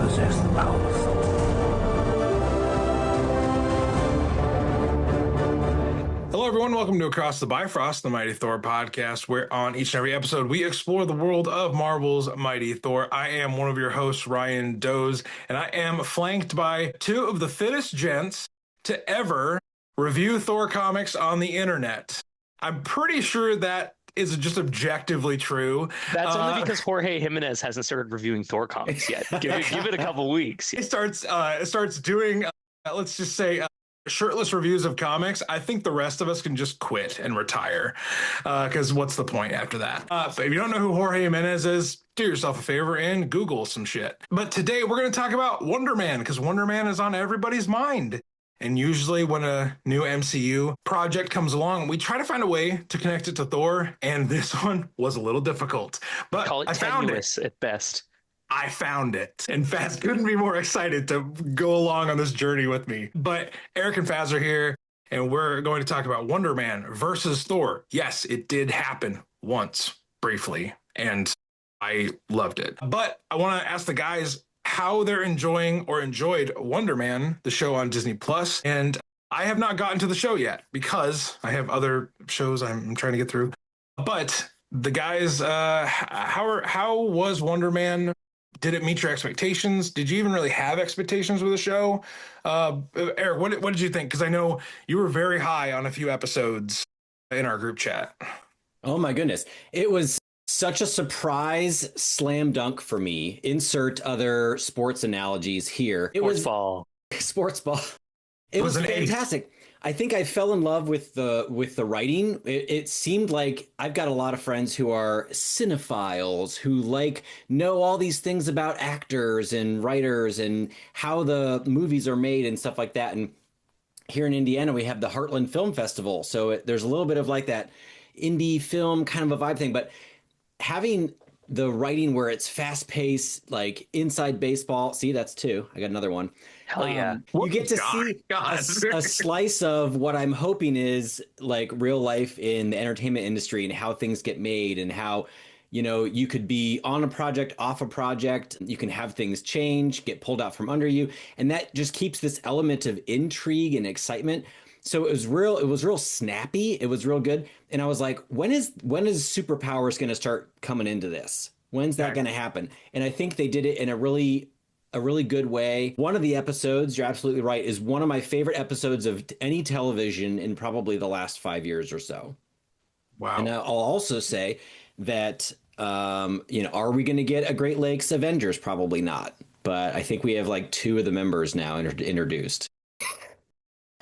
possess the power of Thor. Hello, everyone. Welcome to Across the Bifrost, the Mighty Thor podcast, where on each and every episode we explore the world of Marvel's Mighty Thor. I am one of your hosts, Ryan Doze, and I am flanked by two of the fittest gents to ever review Thor comics on the internet. I'm pretty sure that is just objectively true. That's only because Jorge Jimenez hasn't started reviewing Thor comics yet. Give it a couple weeks. It starts doing, let's just say, shirtless reviews of comics. I think the rest of us can just quit and retire, because what's the point after that? If you don't know who Jorge Jimenez is, do yourself a favor and Google some shit. But today we're going to talk about Wonder Man, because Wonder Man is on everybody's mind. And usually when a new MCU project comes along, we try to find a way to connect it to Thor, and this one was a little difficult. But Call it tenuous at best. I found it. And Faz couldn't be more excited to go along on this journey with me. But Eric and Faz are here, and we're going to talk about Wonder Man versus Thor. Yes, it did happen once, briefly, and I loved it. But I want to ask the guys how they're enjoying or enjoyed Wonder Man, the show on Disney Plus. And I have not gotten to the show yet because I have other shows I'm trying to get through. But the guys, how was Wonder Man? Did it meet your expectations? Did you even really have expectations with the show? Eric, what did you think? Because I know you were very high on a few episodes in our group chat. Oh my goodness. It was such a surprise slam dunk for me. Insert other sports analogies here. Sports ball. Sports ball. It was fantastic. I think I fell in love with the writing. It seemed like I've got a lot of friends who are cinephiles who know all these things about actors and writers and how the movies are made and stuff like that. And here in Indiana, we have the Heartland Film Festival. So there's a little bit of like that indie film kind of a vibe thing. But having the writing where it's fast paced, like inside baseball. See, that's two. I got another one. Hell yeah. You get to see a slice of what I'm hoping is like real life in the entertainment industry and how things get made and how, you could be on a project, off a project. You can have things change, get pulled out from under you. And that just keeps this element of intrigue and excitement. So it was real snappy. It was real good. And I was like, when is superpowers going to start coming into this? When's that going to happen? And I think they did it in a really good way. One of the episodes, you're absolutely right, is one of my favorite episodes of any television in probably the last 5 years or so. Wow. And I'll also say that, are we going to get a Great Lakes Avengers? Probably not. But I think we have like two of the members now introduced.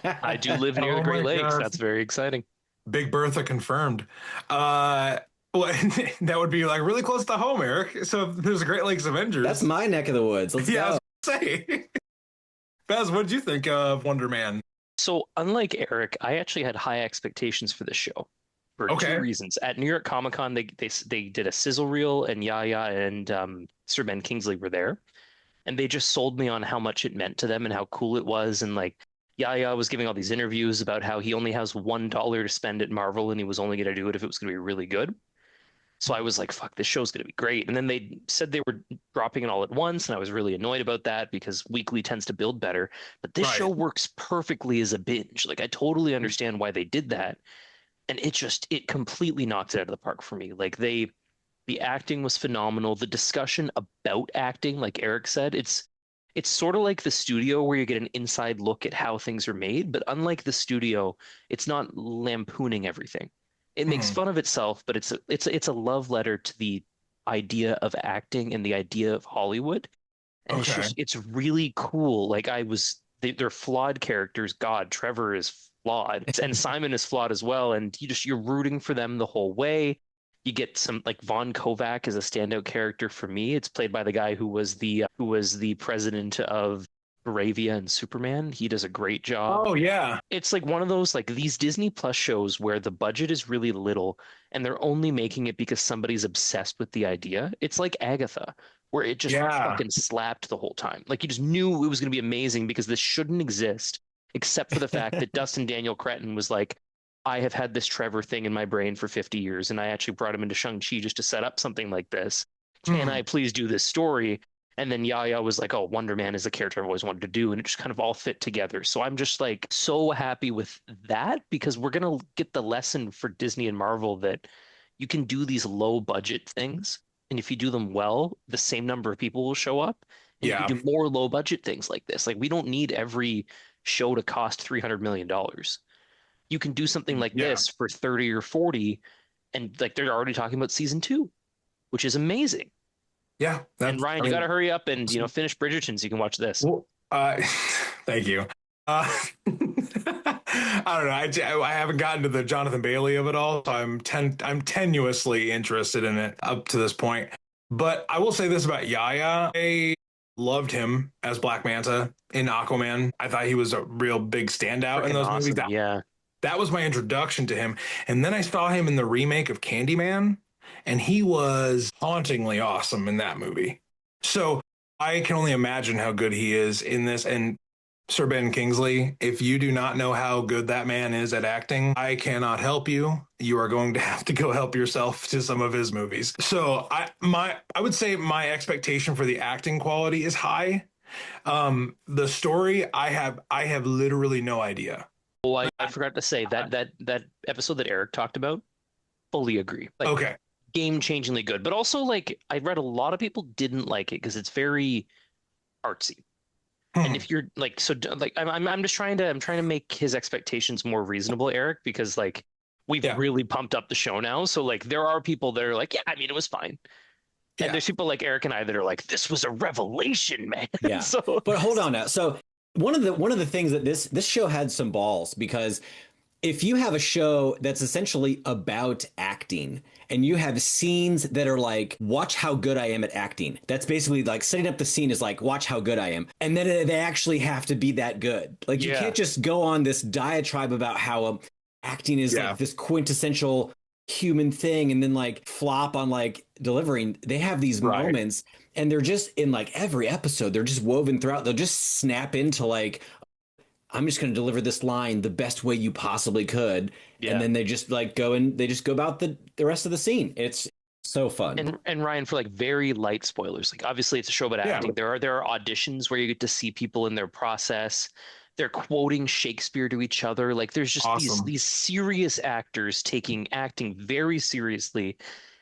I do live near the Great Lakes. God. That's very exciting. Big Bertha confirmed. Well, that would be like really close to home, Eric. So if there's a Great Lakes Avengers. That's my neck of the woods. Let's go. I was gonna say. Baz, what did you think of Wonder Man? So unlike Eric, I actually had high expectations for this show for two reasons. At New York Comic Con, they did a sizzle reel, and Yaya and Sir Ben Kingsley were there, and they just sold me on how much it meant to them and how cool it was. And like Yaya was giving all these interviews about how he only has $1 to spend at Marvel, and he was only going to do it if it was going to be really good. So I was like, fuck, this show's going to be great. And then they said they were dropping it all at once, and I was really annoyed about that because weekly tends to build better. But this show works perfectly as a binge. Like, I totally understand why they did that. And it completely knocked it out of the park for me. Like, the acting was phenomenal. The discussion about acting, like Eric said, it's sort of like the studio where you get an inside look at how things are made. But unlike the studio, it's not lampooning everything. It makes fun of itself, but it's a love letter to the idea of acting and the idea of Hollywood. And it's really cool. Like they're flawed characters. God, Trevor is flawed, and Simon is flawed as well. And you're rooting for them the whole way. You get some, like, Von Kovac is a standout character for me. It's played by the guy who was the president of Bravia and Superman. He does a great job. Oh yeah. It's like one of those, like, these Disney Plus shows where the budget is really little and they're only making it because somebody's obsessed with the idea. It's like Agatha, where it just fucking slapped the whole time. Like, you just knew it was going to be amazing because this shouldn't exist, except for the fact that Dustin Daniel Cretton was like, I have had this Trevor thing in my brain for 50 years, and I actually brought him into Shang-Chi just to set up something like this. Can I please do this story? And then Yaya was like, oh, Wonder Man is the character I've always wanted to do. And it just kind of all fit together. So I'm just like so happy with that because we're going to get the lesson for Disney and Marvel that you can do these low budget things. And if you do them well, the same number of people will show up. And you Yeah. can do more low budget things like this. Like we don't need every show to cost $300 million. You can do something like this for 30 or 40. And like they're already talking about season 2, which is amazing. Yeah. And Ryan, you got to hurry up and finish Bridgerton so you can watch this. Well, thank you. I don't know. I haven't gotten to the Jonathan Bailey of it all, so I'm tenuously interested in it up to this point. But I will say this about Yaya. I loved him as Black Manta in Aquaman. I thought he was a real big standout in those movies. That was my introduction to him. And then I saw him in the remake of Candyman. And he was hauntingly awesome in that movie. So I can only imagine how good he is in this. And Sir Ben Kingsley, if you do not know how good that man is at acting, I cannot help you. You are going to have to go help yourself to some of his movies. So I would say my expectation for the acting quality is high. The story, I have literally no idea. Oh, I forgot to say that episode that Eric talked about, fully agree. Like, okay. Game-changingly good, but also like I read a lot of people didn't like it because it's very artsy. And if you're like, so like I'm just trying to make his expectations more reasonable, Eric, because like we've really pumped up the show now. So like there are people that are like, yeah, I mean it was fine. And there's people like Eric and I that are like, this was a revelation, man. Yeah. So, but hold on now. So one of the things that this show had some balls, because if you have a show that's essentially about acting and you have scenes that are like, watch how good I am at acting. That's basically like setting up the scene is like, watch how good I am. And then they actually have to be that good. Like you can't just go on this diatribe about how acting is like this quintessential human thing and then like flop on like delivering. They have these moments and they're just in like every episode. They're just woven throughout. They'll just snap into like, I'm just going to deliver this line the best way you possibly could. Yeah. And then they just like go and they just go about the rest of the scene. It's so fun. And Ryan, for like very light spoilers, like obviously it's a show about acting. There are auditions where you get to see people in their process. They're quoting Shakespeare to each other. Like there's just these serious actors taking acting very seriously.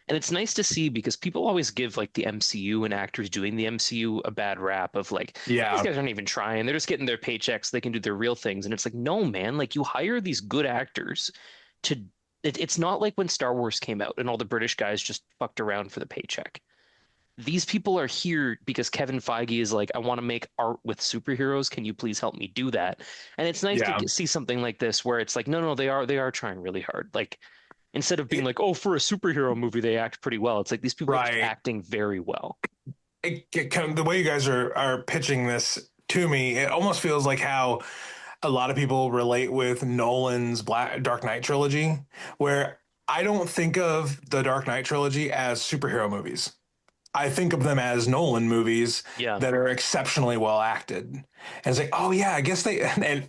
And it's nice to see because people always give like the MCU and actors doing the MCU a bad rap of like, these guys aren't even trying. They're just getting their paychecks. They can do their real things. And it's like, no, man, like you hire these good actors to, it's not like when Star Wars came out and all the British guys just fucked around for the paycheck. These people are here because Kevin Feige is like, I want to make art with superheroes. Can you please help me do that? And it's nice to see something like this where it's like, no, they are trying really hard. Like, instead of being like, oh, for a superhero movie, they act pretty well. It's like these people are acting very well. The way you guys are pitching this to me, it almost feels like how a lot of people relate with Nolan's Dark Knight trilogy, where I don't think of the Dark Knight trilogy as superhero movies. I think of them as Nolan movies that are exceptionally well acted. And it's like, oh yeah, I guess they,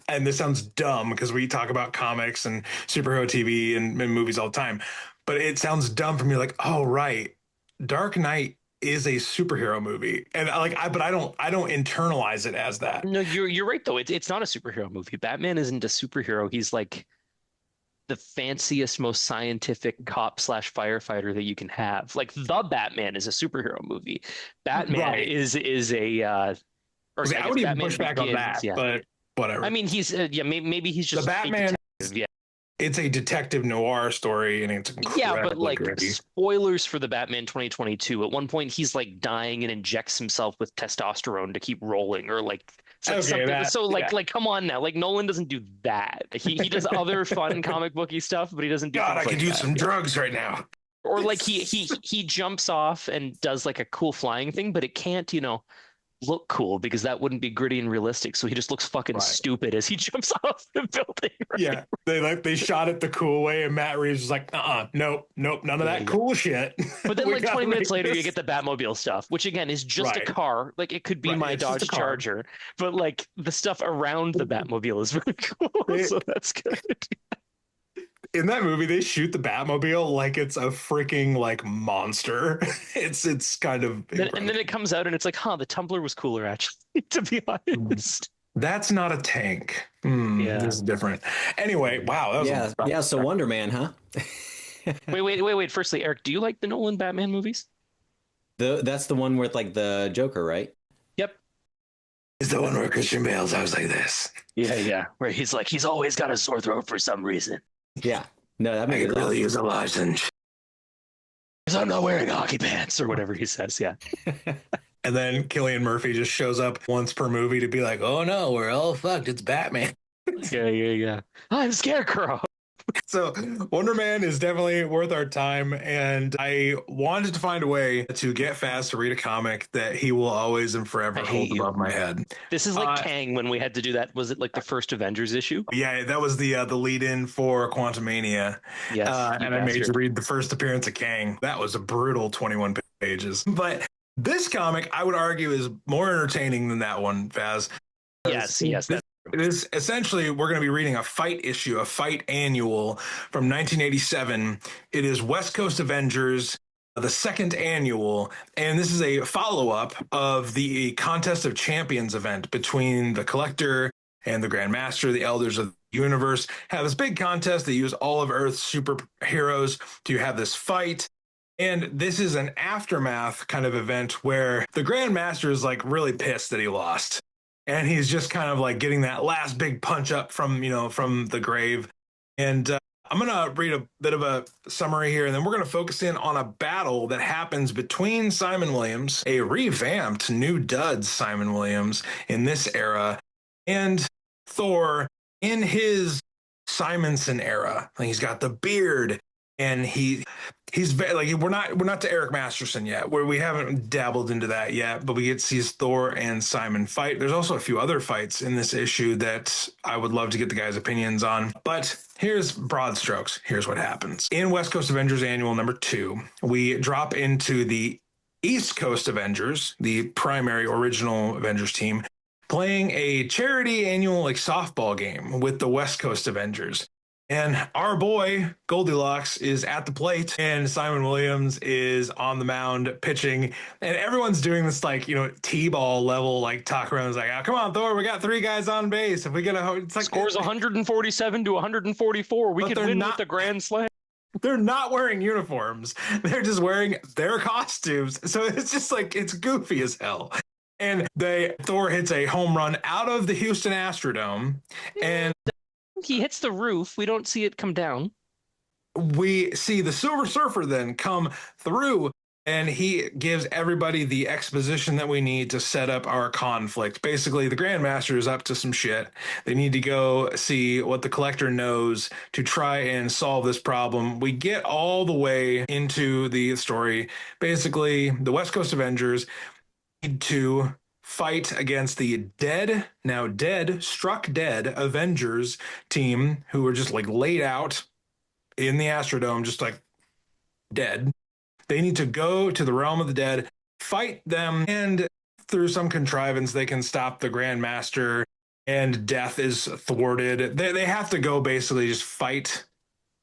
and this sounds dumb because we talk about comics and superhero TV and movies all the time, but it sounds dumb for me. Like, oh right, Dark Knight is a superhero movie, and but I don't internalize it as that. No, you're right though. It's not a superhero movie. Batman isn't a superhero. He's like the fanciest, most scientific cop / firefighter that you can have. Like the Batman is a superhero movie. Batman is a I would even push back on that, but whatever. I mean, he's maybe he's just the Batman. It's a detective noir story, and it's but like spoilers for the Batman 2022. At one point, he's like dying and injects himself with testosterone to keep rolling, or like. Like come on now, like Nolan doesn't do that. He does other fun comic booky stuff, but he doesn't do I could use some drugs right now. Or like he jumps off and does like a cool flying thing, but it can't look cool because that wouldn't be gritty and realistic. So he just looks fucking stupid as he jumps off the building. Yeah, they shot it the cool way, and Matt Reeves was like, nope, none of that cool shit. But then like 20 minutes later, you get the Batmobile stuff, which again is just a car. Like it could be my Dodge Charger, but like the stuff around the Batmobile is really cool. So that's good. In that movie, they shoot the Batmobile like it's a freaking like monster. It's kind of And then it comes out and it's like, huh, the Tumbler was cooler actually, to be honest. That's not a tank. Yeah. This is different. Anyway, wow. That was yeah. So Wonder Man, huh? Wait. Firstly, Eric, do you like the Nolan Batman movies? That's the one with like the Joker, right? Yep. Is the one where Christian Bale's I was like this. Yeah. Where he's like, he's always got a sore throat for some reason. Yeah. No, that I makes could really use a lozenge. Because I'm not wearing hockey pants or whatever he says. Yeah. And then Cillian Murphy just shows up once per movie to be like, oh no, we're all fucked. It's Batman. Yeah. I'm Scarecrow. So Wonder Man is definitely worth our time. And I wanted to find a way to get Faz to read a comic that he will always and forever hold above my head. This is like Kang when we had to do that. Was it like the first Avengers issue? Yeah, that was the lead-in for Quantumania. Yes, and I made you read the first appearance of Kang. That was a brutal 21 pages. But this comic, I would argue, is more entertaining than that one, Faz. Yes. It is essentially, we're going to be reading a fight issue, a fight annual from 1987. It is West Coast Avengers, the second annual, and this is a follow-up of the Contest of Champions event between the Collector and the Grandmaster, the Elders of the Universe. Have this big contest. They use all of Earth's superheroes to have this fight. And this is an aftermath kind of event where the Grandmaster is like really pissed that he lost. And he's just kind of like getting that last big punch up from the grave. And I'm going to read a bit of a summary here, and then we're going to focus in on a battle that happens between Simon Williams, a revamped new duds Simon Williams in this era, and Thor in his Simonson era. Like, he's got the beard, and he's very, like, we're not to Eric Masterson yet, where we haven't dabbled into that yet, but we get to see Thor and Simon fight. There's also a few other fights in this issue that I would love to get the guys' opinions on, but here's broad strokes. Here's what happens. In West Coast Avengers Annual number 2, we drop into the East Coast Avengers, the primary original Avengers team, playing a charity annual like softball game with the West Coast Avengers. And our boy Goldilocks is at the plate, and Simon Williams is on the mound pitching, and everyone's doing this like, T-ball level like talk around. It's like, oh, come on, Thor, we got 3 guys on base. If we get it's like scores 147 to 144, we could win with the grand slam. They're not wearing uniforms. They're just wearing their costumes. So it's just like, it's goofy as hell. And Thor hits a home run out of the Houston Astrodome, and he hits the roof. We don't see it come down. We see the Silver Surfer then come through, and he gives everybody the exposition that we need to set up our conflict. Basically, the Grandmaster is up to some shit. They need to go see what the Collector knows to try and solve this problem. We get all the way into the story. Basically, the West Coast Avengers need to fight against the struck dead Avengers team, who were just like laid out in the Astrodome, just like dead. They need to go to the realm of the dead, fight them, and through some contrivance, they can stop the Grandmaster, and death is thwarted. They have to go basically just fight.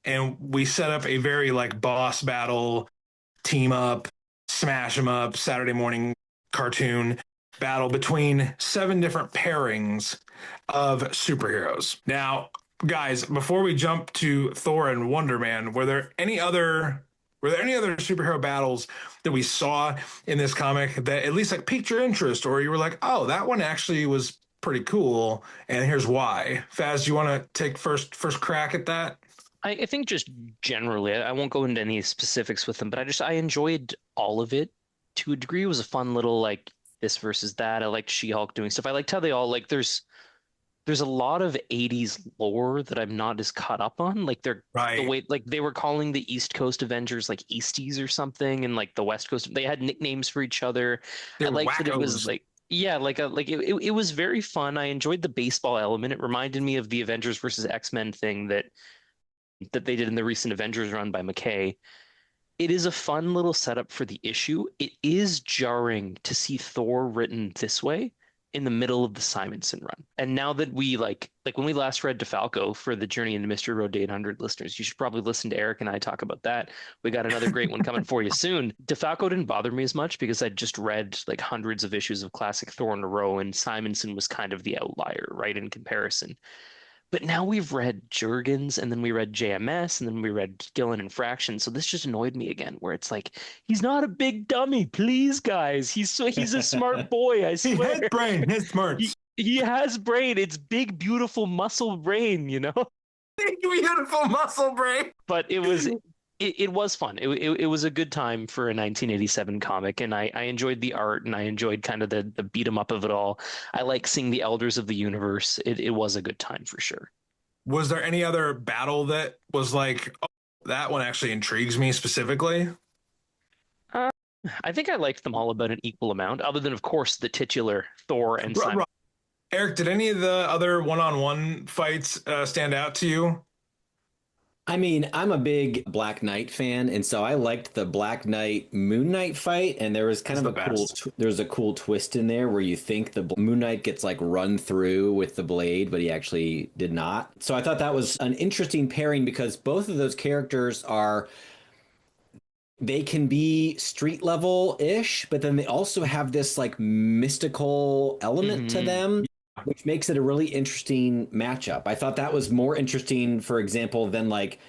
And we set up a very like boss battle, team up, smash them up, Saturday morning cartoon battle between 7 different pairings of superheroes. Now, guys, before we jump to Thor and Wonder Man, were there any other superhero battles that we saw in this comic that at least like piqued your interest, or you were like, oh, that one actually was pretty cool, and here's why? Faz, do you want to take first crack at that? I think just generally, I won't go into any specifics with them, but I enjoyed all of it to a degree. It was a fun little like this versus that. I liked She-Hulk doing stuff. I liked how they all like there's a lot of 80s lore that I'm not as caught up on. Like the way like they were calling the East Coast Avengers like Easties or something, and like the West Coast, they had nicknames for each other. I liked that it was like it was very fun. I enjoyed the baseball element. It reminded me of the Avengers versus X-Men thing that they did in the recent Avengers run by McKay. It is a fun little setup for the issue. It is jarring to see Thor written this way in the middle of the Simonson run. And now that we like when we last read DeFalco for the Journey into Mystery Road to 800 listeners, you should probably listen to Eric and I talk about that. We got another great one coming for you soon. DeFalco didn't bother me as much because I'd just read like hundreds of issues of classic Thor in a row, and Simonson was kind of the outlier, right, in comparison. But now we've read Jurgens, and then we read JMS, and then we read Gillen and Fraction. So this just annoyed me again, where it's like, he's not a big dummy, please, guys. He's a smart boy, I swear. He has brain, he has smarts. He has brain. It's big, beautiful muscle brain, you know? Big, beautiful muscle brain. But it was fun. It was a good time for a 1987 comic, and I enjoyed the art, and I enjoyed kind of the beat 'em up of it all. I like seeing the Elders of the Universe. It was a good time for sure. Was there any other battle that was like, oh, that one actually intrigues me specifically? I think I liked them all about an equal amount, other than, of course, the titular Thor and Simon. Eric, did any of the other one-on-one fights stand out to you? I mean, I'm a big Black Knight fan, and so I liked the Black Knight Moon Knight fight, and there was kind of there's a cool twist in there where you think the Moon Knight gets like run through with the blade, but he actually did not. So I thought that was an interesting pairing because both of those characters they can be street level ish, but then they also have this like mystical element to them, which makes it a really interesting matchup. I thought that was more interesting, for example, than like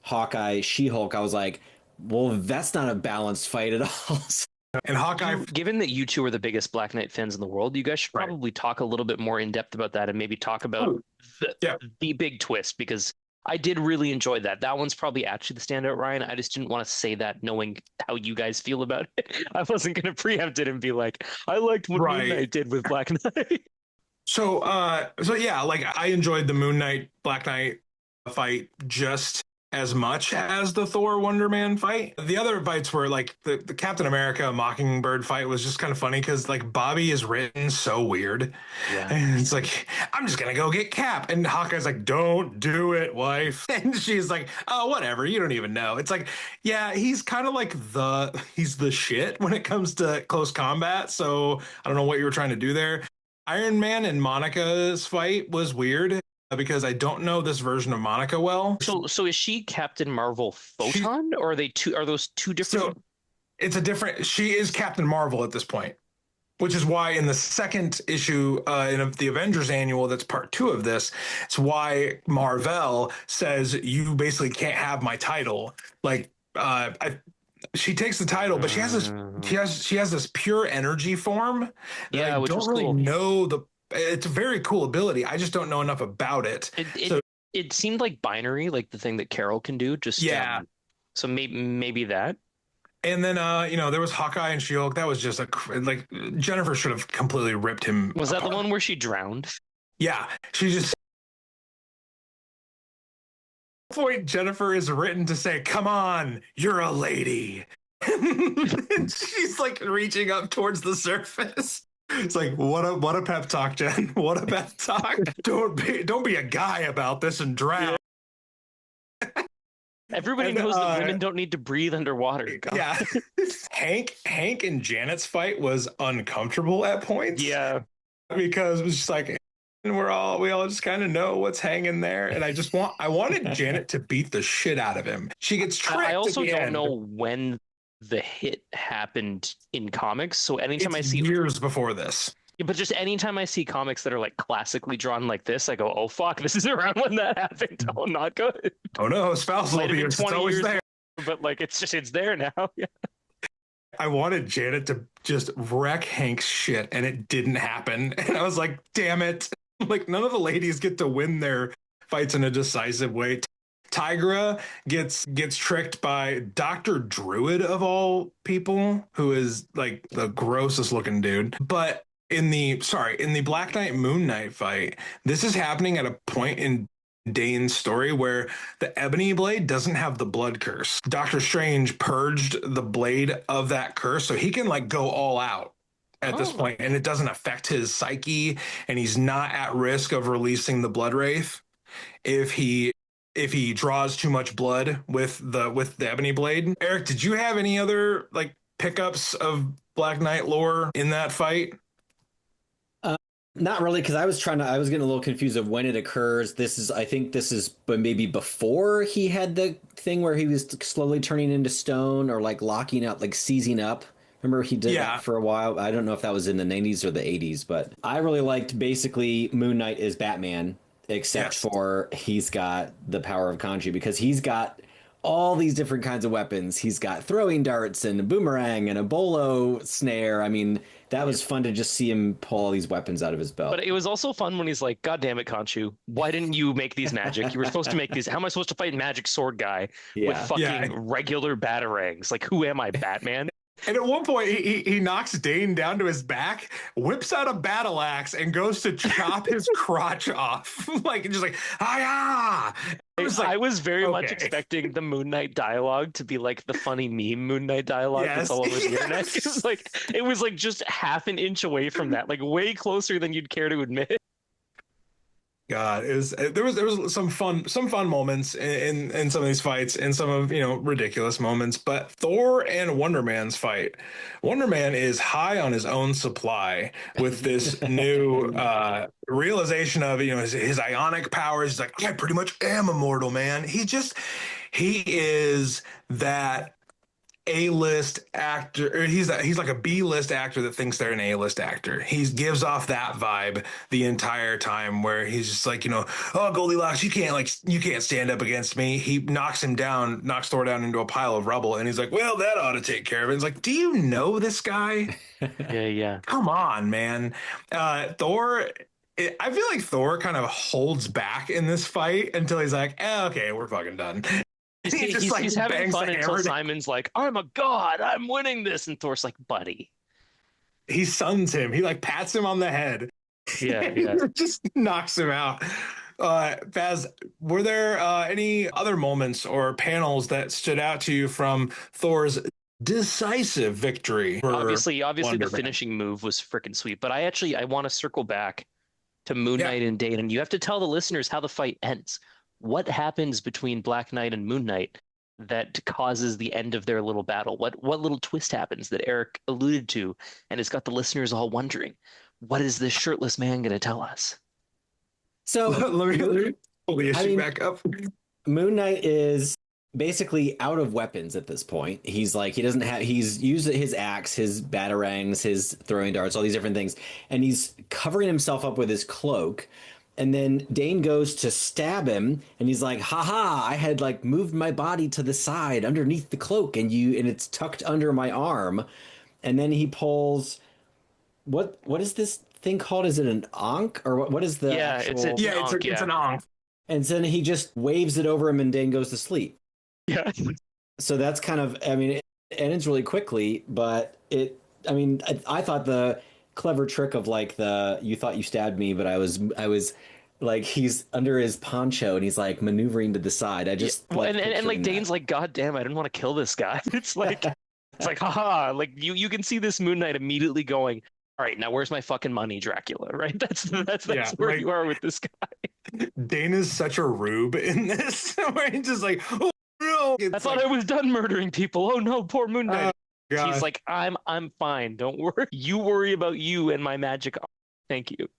Hawkeye, She-Hulk. I was like, well, that's not a balanced fight at all. And Hawkeye, given that you two are the biggest Black Knight fans in the world, you guys should probably talk a little bit more in depth about that, and maybe talk about the big twist, because I did really enjoy that. That one's probably actually the standout, Ryan. I just didn't want to say that knowing how you guys feel about it. I wasn't going to preempt it and be like, I liked what Moon Knight did with Black Knight. So yeah, like I enjoyed the Moon Knight Black Knight fight just as much as the Thor Wonder Man fight. The other fights were like the Captain America Mockingbird fight was just kind of funny because like Bobby is written so weird. Yeah. And it's like, I'm just gonna go get Cap. And Hawkeye's like, don't do it, wife. And she's like, oh, whatever, you don't even know. It's like, yeah, he's kind of like he's the shit when it comes to close combat. So I don't know what you were trying to do there. Iron Man and Monica's fight was weird because I don't know this version of Monica well. So is she Captain Marvel Photon, or are those two different? So it's a different. She is Captain Marvel at this point, which is why in the second issue in the Avengers annual, that's part 2 of this. It's why Marvel says you basically can't have my title. Like she takes the title, but she has this pure energy form. Yeah, I don't really know it's a very cool ability. I just don't know enough about it. It seemed like binary, like the thing that Carol can do. So maybe that. And then there was Hawkeye and She-Hulk. That was just like Jennifer should have completely ripped him. Was that the one where she drowned? Yeah, she just. Point Jennifer is written to say, come on, you're a lady. And she's like reaching up towards the surface. It's like, what a pep talk, Jen. What a pep talk. Don't be a guy about this and drown. Yeah. Everybody knows that women don't need to breathe underwater. God. Yeah. Hank and Janet's fight was uncomfortable at points. Yeah. Because it was just like, and we all just kind of know what's hanging there. And I wanted Janet to beat the shit out of him. She gets tricked. I also don't know when the hit happened in comics. So anytime I see years before this. But just anytime I see comics that are like classically drawn like this, I go, oh fuck, this is around when that happened. Oh, not good. Oh no, spousal abuse. It's always there. But like it's there now. Yeah. I wanted Janet to just wreck Hank's shit, and it didn't happen. And I was like, damn it. Like none of the ladies get to win their fights in a decisive way. Tigra gets tricked by Dr. Druid of all people, who is like the grossest looking dude. But in the Black Knight Moon Knight fight, this is happening at a point in Dane's story where the ebony blade doesn't have the blood curse. Doctor Strange purged the blade of that curse, so he can like go all out at this point, and it doesn't affect his psyche, and he's not at risk of releasing the blood wraith if he draws too much blood with the ebony blade. Eric, did you have any other like pickups of Black Knight lore in that fight? Not really, because I was getting a little confused of when it occurs. I think this is, but maybe before he had the thing where he was slowly turning into stone or like locking up, like seizing up. Remember he did that for a while. I don't know if that was in the 90s or the 80s, but I really liked basically Moon Knight is Batman, except for he's got the power of kanji because he's got all these different kinds of weapons. He's got throwing darts and a boomerang and a bolo snare. I mean, that was fun to just see him pull all these weapons out of his belt. But it was also fun when he's like, God damn it, Khonshu, why didn't you make these magic? You were supposed to make these. How am I supposed to fight magic sword guy with fucking regular batarangs? Like, who am I, Batman? And at one point, he knocks Dane down to his back, whips out a battle axe, and goes to chop his crotch off. Like, just like, ah! I was very much expecting the Moon Knight dialogue to be like the funny meme Moon Knight dialogue that's all over the internet. It was like just half an inch away from that, like way closer than you'd care to admit. God, there was some fun moments in some of these fights and some of ridiculous moments, but Thor and Wonder Man's fight, Wonder Man is high on his own supply with this new realization of his ionic powers. He's like, I pretty much am immortal, man. He is that A-list actor, or he's like a B-list actor that thinks they're an A-list actor. He gives off that vibe the entire time where he's just like, oh, Goldilocks, you can't stand up against me. He knocks Thor down into a pile of rubble, and he's like, well, that ought to take care of it. It's like, do you know this guy? Yeah. Come on, man. Thor, I feel like Thor kind of holds back in this fight until he's like, okay, we're fucking done. He's having fun until Simon's like, I'm a god, I'm winning this. And Thor's like, buddy. He suns him. He like pats him on the head. Yeah. Just knocks him out. Faz, were there any other moments or panels that stood out to you from Thor's decisive victory? Obviously the finishing move was freaking sweet. But I want to circle back to Moon Knight and Dane. And you have to tell the listeners how the fight ends. What happens between Black Knight and Moon Knight that causes the end of their little battle? What little twist happens that Eric alluded to and has got the listeners all wondering? What is this shirtless man going to tell us? So let me pull the issue back up. Moon Knight is basically out of weapons at this point. He's used his axe, his batarangs, his throwing darts, all these different things, and he's covering himself up with his cloak. And then Dane goes to stab him, and he's like, haha, I had like moved my body to the side underneath the cloak, and it's tucked under my arm. And then he pulls, what is this thing called? Is it an ankh? Or what is the it's an ankh. And then he just waves it over him, and Dane goes to sleep. Yeah. So that's kind of, it ends really quickly, but I thought the clever trick of like you thought you stabbed me, but I was like, he's under his poncho and he's like maneuvering to the side. And like Dane's like, God damn, I didn't want to kill this guy. It's like haha, like you can see this Moon Knight immediately going, all right, now where's my fucking money, Dracula? Right? That's where you are with this guy. Dane is such a rube in this, where he's just like, oh no, I thought I was done murdering people. Oh no, poor Moon Knight. He's like, I'm fine. Don't worry. You worry about you and my magic. Thank you.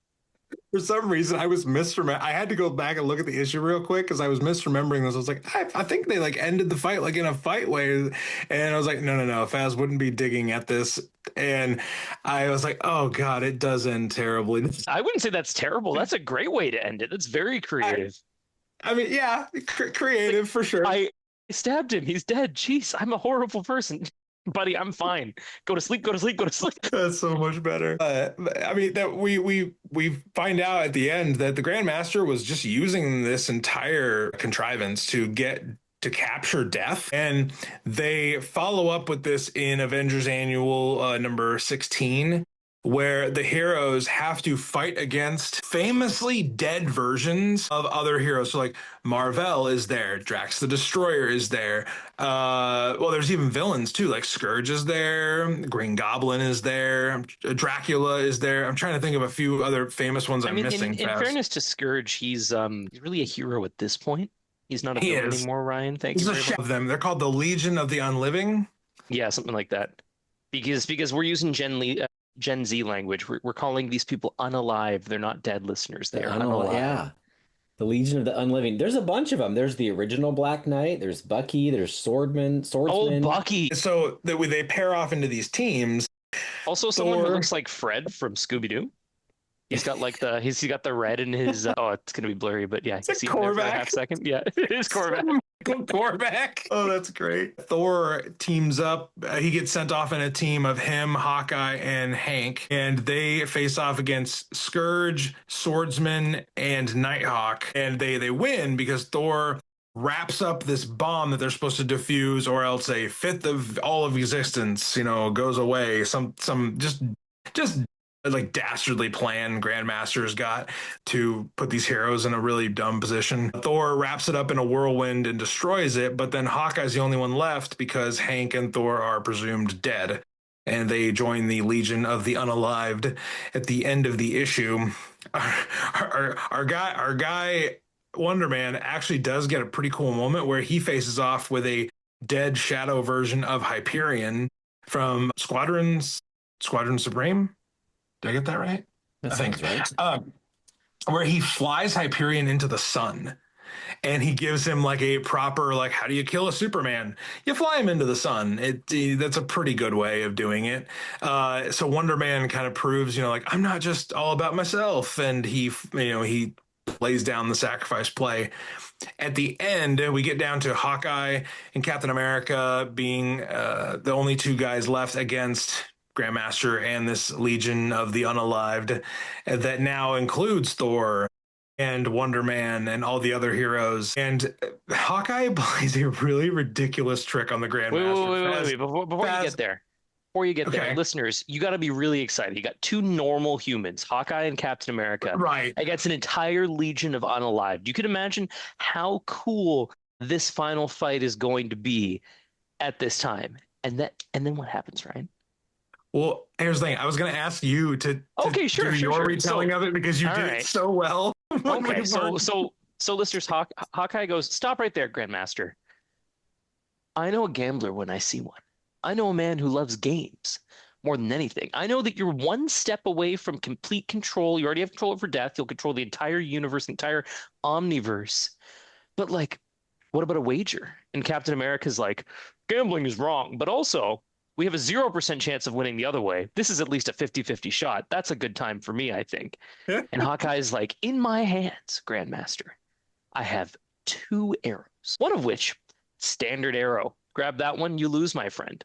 For some reason, I was misremembering. I had to go back and look at the issue real quick because I was misremembering this. I was like, I think they like ended the fight like in a fight way, and I was like, no, Faz wouldn't be digging at this, and I was like, oh god, it does end terribly. I wouldn't say that's terrible. That's a great way to end it. That's very creative. I mean, yeah, creative for sure. I stabbed him. He's dead. Jeez, I'm a horrible person. Buddy, I'm fine. Go to sleep. That's so much better. I mean, that we find out at the end that the Grandmaster was just using this entire contrivance to capture Death, and they follow up with this in Avengers Annual number 16, where the heroes have to fight against famously dead versions of other heroes. So like Marvel is there, Drax the Destroyer is there. Well, there's even villains too, like Scourge is there, Green Goblin is there, Dracula is there. I'm trying to think of a few other famous ones I'm missing. In fairness to Scourge, he's really a hero at this point. He's not a villain anymore, Ryan. Thank you very much. Of them. They're called the Legion of the Unliving. Yeah, something like that. Because we're using Gen Z language. We're calling these people unalive. They're not dead, listeners. They are unalive. Yeah. The Legion of the Unliving. There's a bunch of them. There's the original Black Knight. There's Bucky. There's Oh, Swordsman. Bucky. So they pair off into these teams. Also, someone who looks like Fred from Scooby-Doo. He's got like he's got the red in his oh, it's gonna be blurry, but yeah, you see him there for a half second. Yeah, it is Korvac. Korvac. Oh, that's great. Thor teams up. He gets sent off in a team of him, Hawkeye, and Hank, and they face off against Scourge, Swordsman, and Nighthawk, and they win because Thor wraps up this bomb that they're supposed to defuse, or else a fifth of all of existence, goes away. Some just like dastardly plan Grandmaster's got to put these heroes in a really dumb position. Thor wraps it up in a whirlwind and destroys it, but then Hawkeye's the only one left because Hank and Thor are presumed dead. And they join the Legion of the Unalived at the end of the issue. Our guy Wonder Man actually does get a pretty cool moment where he faces off with a dead shadow version of Hyperion from Squadron Supreme. Did I get that right? That sounds right. Where he flies Hyperion into the sun, and he gives him like a proper, like, how do you kill a Superman? You fly him into the sun. That's a pretty good way of doing it. So Wonder Man kind of proves, like, I'm not just all about myself, and he lays down the sacrifice play. At the end, we get down to Hawkeye and Captain America being the only two guys left against Grandmaster and this Legion of the Unalived that now includes Thor and Wonder Man and all the other heroes. And Hawkeye plays a really ridiculous trick on the Grandmaster. Wait. Before you get there, listeners, you got to be really excited. You got two normal humans, Hawkeye and Captain America, right, against an entire Legion of Unalived. You can imagine how cool this final fight is going to be at this time. And then what happens, Ryan? Well, here's the thing. I was going to ask you to do your retelling of it because you did it so well. Okay, so listeners, Hawkeye goes, stop right there, Grandmaster. I know a gambler when I see one. I know a man who loves games more than anything. I know that you're one step away from complete control. You already have control over death. You'll control the entire universe, the entire omniverse. But like, what about a wager? And Captain America's like, gambling is wrong, but also we have a 0% chance of winning the other way. This is at least a 50-50 shot. That's a good time for me, I think. And Hawkeye's like, in my hands, Grandmaster, I have 2 arrows. One of which, standard arrow. Grab that one, you lose, my friend.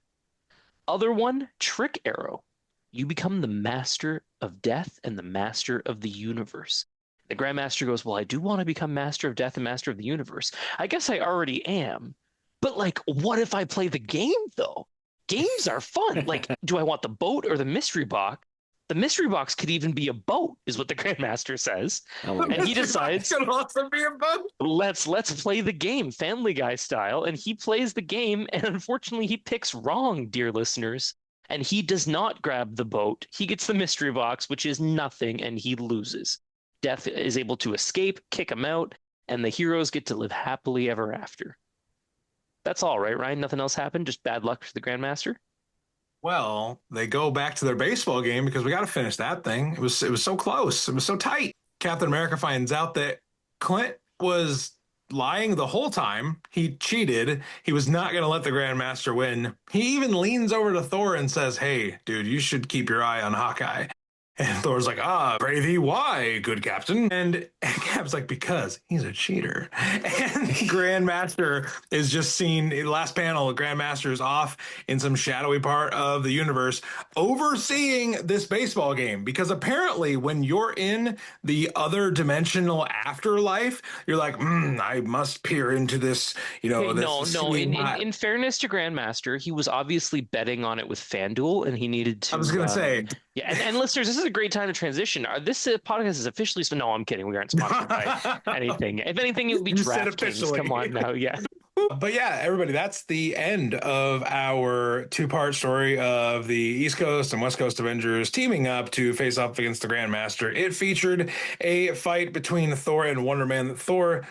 Other one, trick arrow. You become the master of death and the master of the universe. The Grandmaster goes, well, I do want to become master of death and master of the universe. I guess I already am. But like, what if I play the game, though? Games are fun. Like, do I want the boat or the mystery box? The mystery box could even be a boat, is what the Grandmaster says. And he decides, could also be a boat. Let's play the game, Family Guy style. And he plays the game, and unfortunately, he picks wrong, dear listeners. And he does not grab the boat. He gets the mystery box, which is nothing, and he loses. Death is able to escape, kick him out, and the heroes get to live happily ever after. That's all right, Ryan? Nothing else happened? Just bad luck for the Grandmaster? Well, they go back to their baseball game because we got to finish that thing. It was so close. It was so tight. Captain America finds out that Clint was lying the whole time. He cheated. He was not going to let the Grandmaster win. He even leans over to Thor and says, hey, dude, you should keep your eye on Hawkeye. And Thor's like, pray thee, why, good captain? And Cap's like, because he's a cheater. And Grandmaster is just seen, last panel, Grandmaster is off in some shadowy part of the universe overseeing this baseball game. Because apparently when you're in the other dimensional afterlife, you're like, I must peer into this, In fairness to Grandmaster, he was obviously betting on it with FanDuel, and he needed to. I was going to say. Yeah, and listeners, this is a great time to transition. This podcast is officially. No, I'm kidding. We aren't sponsored by anything. If anything, it would be DraftKings. Come on now, yeah. But yeah, everybody, that's the end of our 2-part story of the East Coast and West Coast Avengers teaming up to face off against the Grandmaster. It featured a fight between Thor and Wonder Man. Thor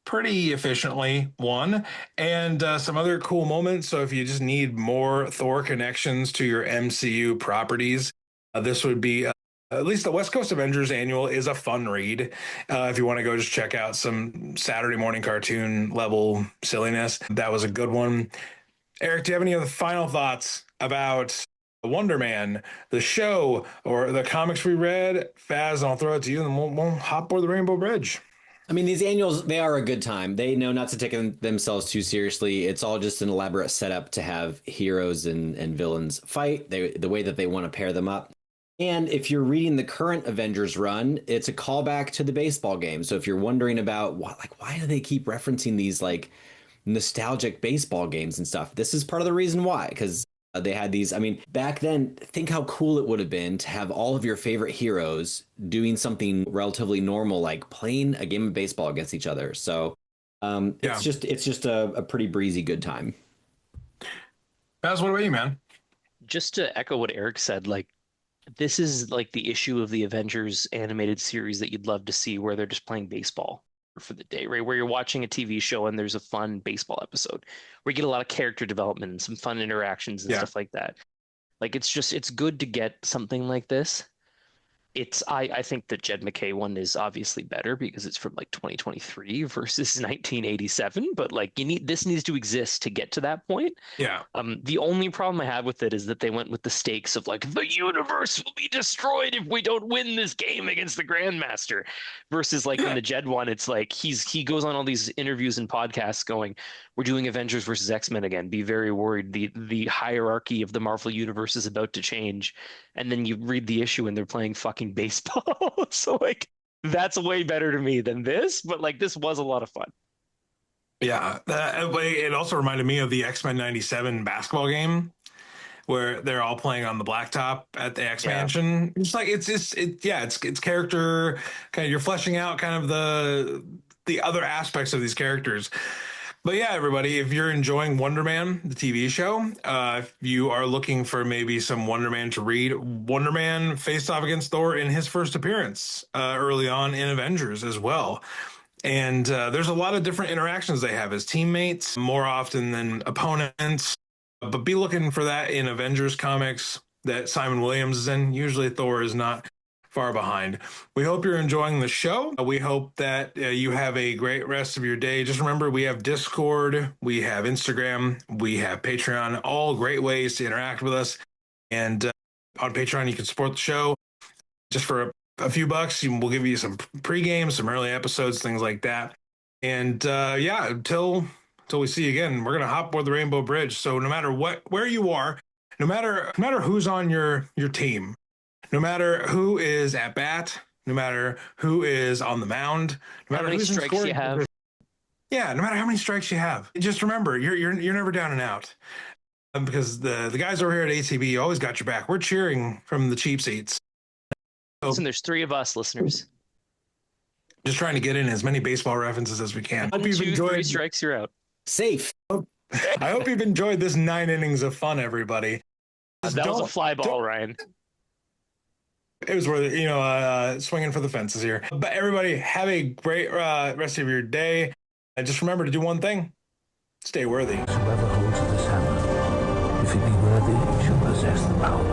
pretty efficiently won, and some other cool moments. So if you just need more Thor connections to your MCU properties, This would be at least the West Coast Avengers annual is a fun read. If you want to go just check out some Saturday morning cartoon level silliness, that was a good one. Eric, do you have any other final thoughts about Wonder Man, the show, or the comics we read? Faz, I'll throw it to you, and we'll hop over the Rainbow Bridge. I mean, these annuals, they are a good time. They know not to take themselves too seriously. It's all just an elaborate setup to have heroes and villains fight, the way that they want to pair them up. And if you're reading the current Avengers run, it's a callback to the baseball game. So if you're wondering about why do they keep referencing these like nostalgic baseball games and stuff, this is part of the reason why, because they had these. I mean, back then, think how cool it would have been to have all of your favorite heroes doing something relatively normal, like playing a game of baseball against each other. So it's just a pretty breezy good time. Baz, what about you, man? Just to echo what Eric said, like this is like the issue of the Avengers animated series that you'd love to see, where they're just playing baseball for the day, right? Where you're watching a TV show and there's a fun baseball episode where you get a lot of character development and some fun interactions and stuff like that. Like it's good to get something like this. I think the Jed McKay one is obviously better because it's from like 2023 versus 1987, but like this needs to exist to get to that point. Yeah. The only problem I have with it is that they went with the stakes of like the universe will be destroyed if we don't win this game against the Grandmaster, versus like in the Jed one, it's like he goes on all these interviews and podcasts going, we're doing Avengers versus X-Men again. Be very worried. The hierarchy of the Marvel universe is about to change. And then you read the issue and they're playing fucking baseball. So like that's way better to me than this, but like this was a lot of fun. Yeah, it also reminded me of the X-Men 97 basketball game where they're all playing on the blacktop at the X Mansion. It's like it's character kind of, you're fleshing out kind of the other aspects of these characters. But yeah, everybody, if you're enjoying Wonder Man, the TV show, if you are looking for maybe some Wonder Man to read, Wonder Man faced off against Thor in his first appearance early on in Avengers as well. And there's a lot of different interactions they have as teammates more often than opponents. But be looking for that in Avengers comics that Simon Williams is in. Usually Thor is not far behind. We hope you're enjoying the show. We hope that you have a great rest of your day. Just remember, we have Discord, we have Instagram, we have Patreon, all great ways to interact with us. And on Patreon, you can support the show just for a few bucks. We'll give you some pregame, some early episodes, things like that. And until we see you again, we're going to hop aboard the Rainbow Bridge. So no matter where you are, no matter who's on your team, no matter who is at bat, no matter who is on the mound, no matter how many strikes you have. Yeah, no matter how many strikes you have, just remember you're never down and out. Because the guys over here at ATB always got your back. We're cheering from the cheap seats. Listen, there's 3 of us, listeners. Just trying to get in as many baseball references as we can. 1, 2, 3 strikes, you're out. Safe. I hope you've enjoyed this 9 innings of fun, everybody. That was a fly ball, Ryan. It was worth swinging for the fences here. But everybody, have a great rest of your day. And just remember to do one thing. Stay worthy. Whoever holds this hammer, if he be worthy, shall possess the power.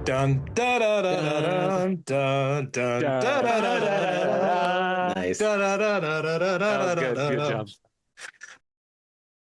Dun da da da da dun dun dun da da da da. Nice. Da da da da da da. Good job.